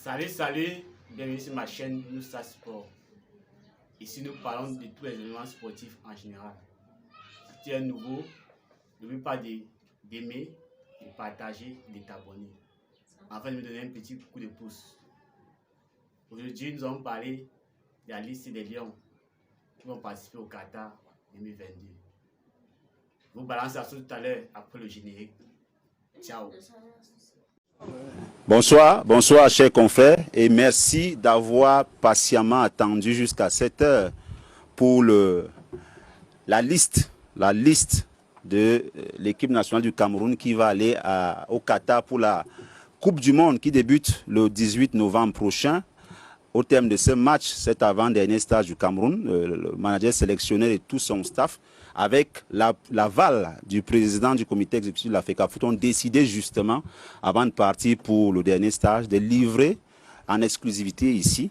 Salut, bienvenue sur ma chaîne Noussa Sport. Ici nous parlons de tous les éléments sportifs en général. Si tu es nouveau, n'oublie pas d'aimer, de partager, de t'abonner. Afin de me donner un petit coup de pouce. Aujourd'hui, nous allons parler de la liste des Lions qui vont participer au Qatar 2022. Je vous balance ça tout à l'heure après le générique. Ciao. Bonsoir chers confrères et merci d'avoir patiemment attendu jusqu'à cette heure pour la liste de l'équipe nationale du Cameroun qui va aller au Qatar pour la Coupe du Monde qui débute le 18 novembre prochain. Au terme de ce match, cet avant-dernier stage du Cameroun, le manager sélectionneur et tout son staff, avec l'aval du président du comité exécutif de l'Africa-Foot, ont décidé justement, avant de partir pour le dernier stage, de livrer en exclusivité ici,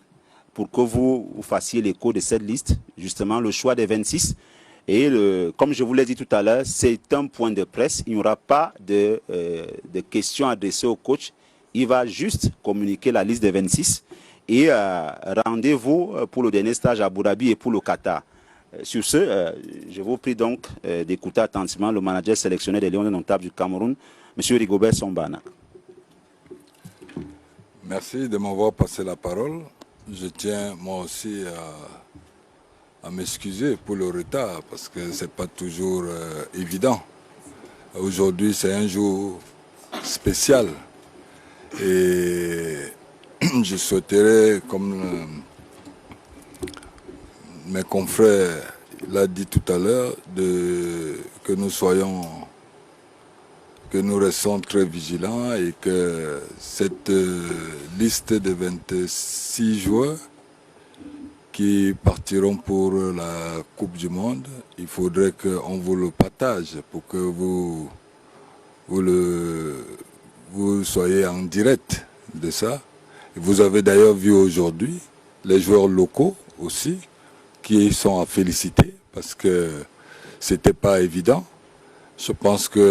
pour que vous fassiez l'écho de cette liste, justement le choix des 26. Et comme je vous l'ai dit tout à l'heure, c'est un point de presse. Il n'y aura pas de questions adressées au coach. Il va juste communiquer la liste des 26. Et rendez-vous pour le dernier stage à Abu Dhabi et pour le Qatar. Sur ce, je vous prie donc d'écouter attentivement le manager sélectionné des Lions indomptables du Cameroun, M. Rigobert Song-Bana. Merci de m'avoir passé la parole. Je tiens moi aussi à m'excuser pour le retard parce que ce n'est pas toujours évident. Aujourd'hui, c'est un jour spécial et je souhaiterais, comme mes confrères l'ont dit tout à l'heure, que nous restons très vigilants et que cette liste de 26 joueurs qui partiront pour la Coupe du Monde, il faudrait qu'on vous le partage pour que vous soyez en direct de ça. Vous avez d'ailleurs vu aujourd'hui les joueurs locaux aussi qui sont à féliciter parce que c'était pas évident. Je pense qu'il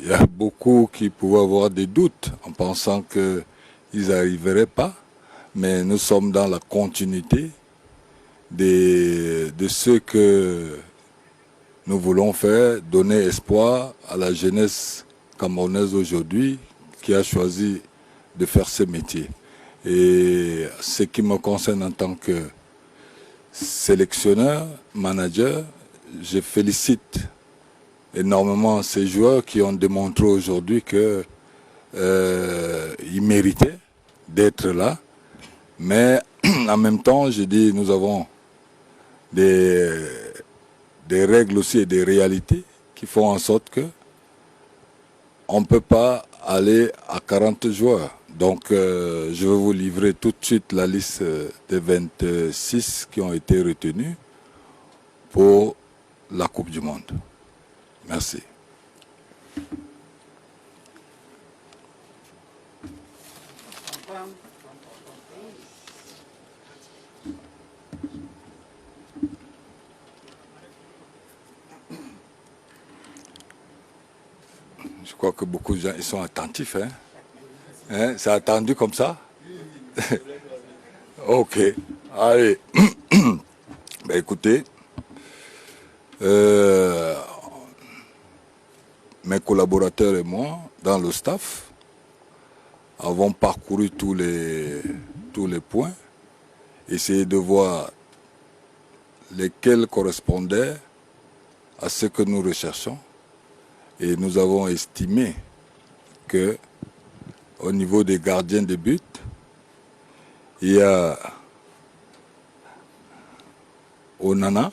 y a beaucoup qui pouvaient avoir des doutes en pensant qu'ils n'arriveraient pas, mais nous sommes dans la continuité de ce que nous voulons faire, donner espoir à la jeunesse camerounaise aujourd'hui qui a choisi de faire ce métier. Et ce qui me concerne en tant que sélectionneur, manager, je félicite énormément ces joueurs qui ont démontré aujourd'hui qu'ils méritaient d'être là. Mais en même temps, je dis, nous avons des règles aussi et des réalités qui font en sorte que on ne peut pas aller à 40 joueurs. Donc, je vais vous livrer tout de suite la liste des 26 qui ont été retenus pour la Coupe du Monde. Merci. Je crois que beaucoup de gens ils sont attentifs. C'est attendu comme ça? Ok. Allez. Ben, écoutez, mes collaborateurs et moi, dans le staff, avons parcouru tous les points, essayé de voir lesquels correspondaient à ce que nous recherchons. Et nous avons estimé que au niveau des gardiens de but, il y a Onana,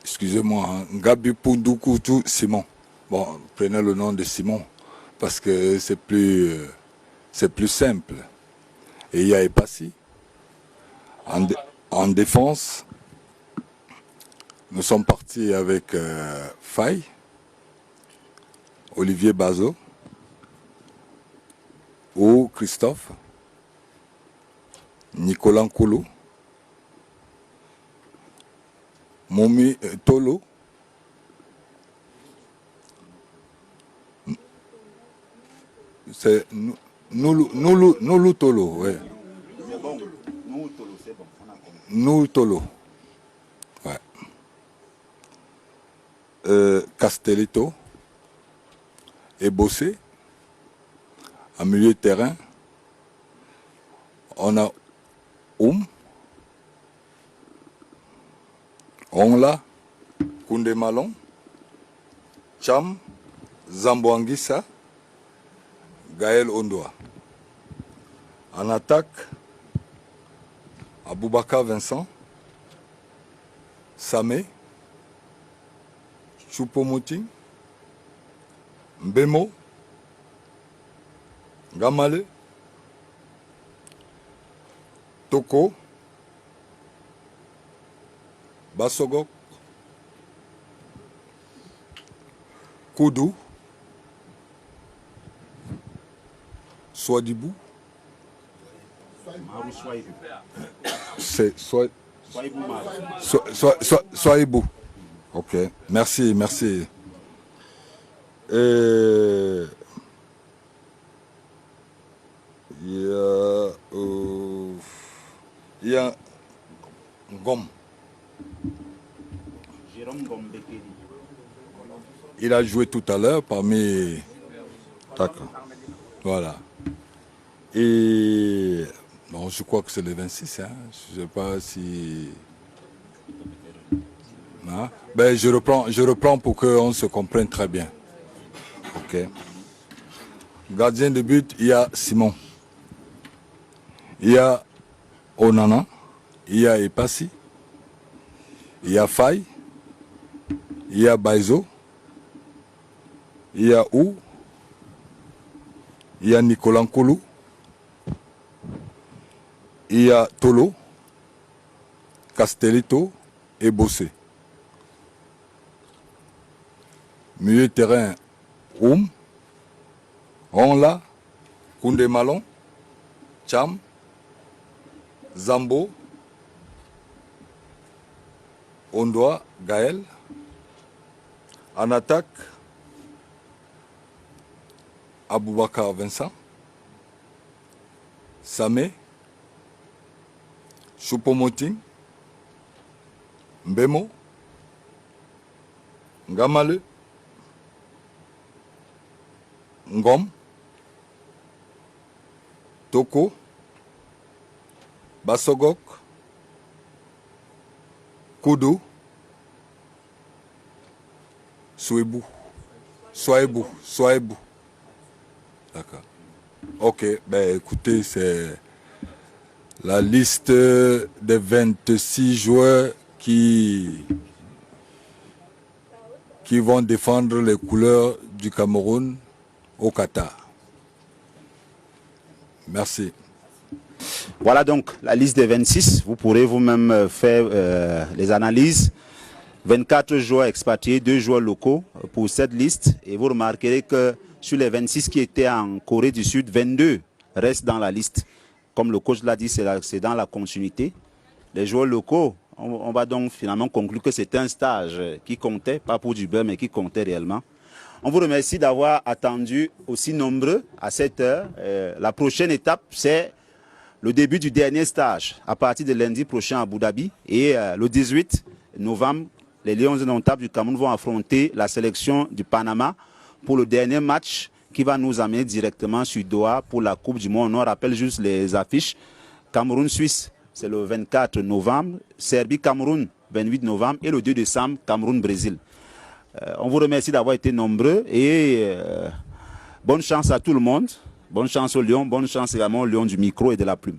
excusez-moi, Ngabi Pundukutu Simon. Bon, prenez le nom de Simon parce que c'est plus simple. Et il y a Epassi. En défense, nous sommes partis avec Faye, Olivier Bazot, ou Christophe, Nicolas Nkoulou, Momi Tolo, c'est Noulou Tolo, ouais. C'est bon. Nous, Tolo, c'est bon. On a compris. Noulou Tolo. Ouais. Castelletto et Bossé. En milieu de terrain, on a Onla, Koundé Malon, Cham, Zamboangissa, Gaël Ondoa. En attaque, Aboubakar Vincent, Samé, Choupo-Moting, Mbemo, Gamale, Toko, Basogok, Koudou, Swadibou. Marou Soaibou. C'est Soaibou Marou. Soaibou. Ok, merci. Il y a Ngom. Jérôme Gombekeri. Il a joué tout à l'heure parmi... D'accord. Voilà. Et... Bon, je crois que c'est le 26, hein. Je ne sais pas si... Hein? Ben, je reprends pour qu'on se comprenne très bien. Ok. Gardien de but, il y a Simon. Il y a Onana. Il y a Epassi. Il y a Faye. Il y a Baizo. Il y a Ou. Il y a Nicolas Nkoulou. Il y a Tolo, Castelletto et Bossé. Milieu de terrain, Onla, Koundé Malon, Cham, Zambo, Ondoa, Gaël. En attaque, Aboubakar Vincent, Samé, Choupo-Moting, Mbemo, Ngamale, Ngom, Toko, Basogok, Koudou, Soaibou. D'accord. Ok, ben écoutez, c'est la liste des 26 joueurs qui vont défendre les couleurs du Cameroun au Qatar. Merci. Voilà donc la liste des 26. Vous pourrez vous-même faire les analyses. 24 joueurs expatriés, 2 joueurs locaux pour cette liste. Et vous remarquerez que sur les 26 qui étaient en Corée du Sud, 22 restent dans la liste. Comme le coach l'a dit, c'est dans la continuité. Les joueurs locaux, on va donc finalement conclure que c'est un stage qui comptait, pas pour du beurre, mais qui comptait réellement. On vous remercie d'avoir attendu aussi nombreux à cette heure. La prochaine étape, c'est le début du dernier stage à partir de lundi prochain à Abu Dhabi. Et le 18 novembre, les Lions indomptables du Cameroun vont affronter la sélection du Panama pour le dernier match qui va nous amener directement sur Doha pour la Coupe du Monde. On rappelle juste les affiches. Cameroun-Suisse, c'est le 24 novembre. Serbie-Cameroun, 28 novembre. Et le 2 décembre, Cameroun-Brésil. On vous remercie d'avoir été nombreux et bonne chance à tout le monde. Bonne chance aux Lions, bonne chance également aux Lions du micro et de la plume.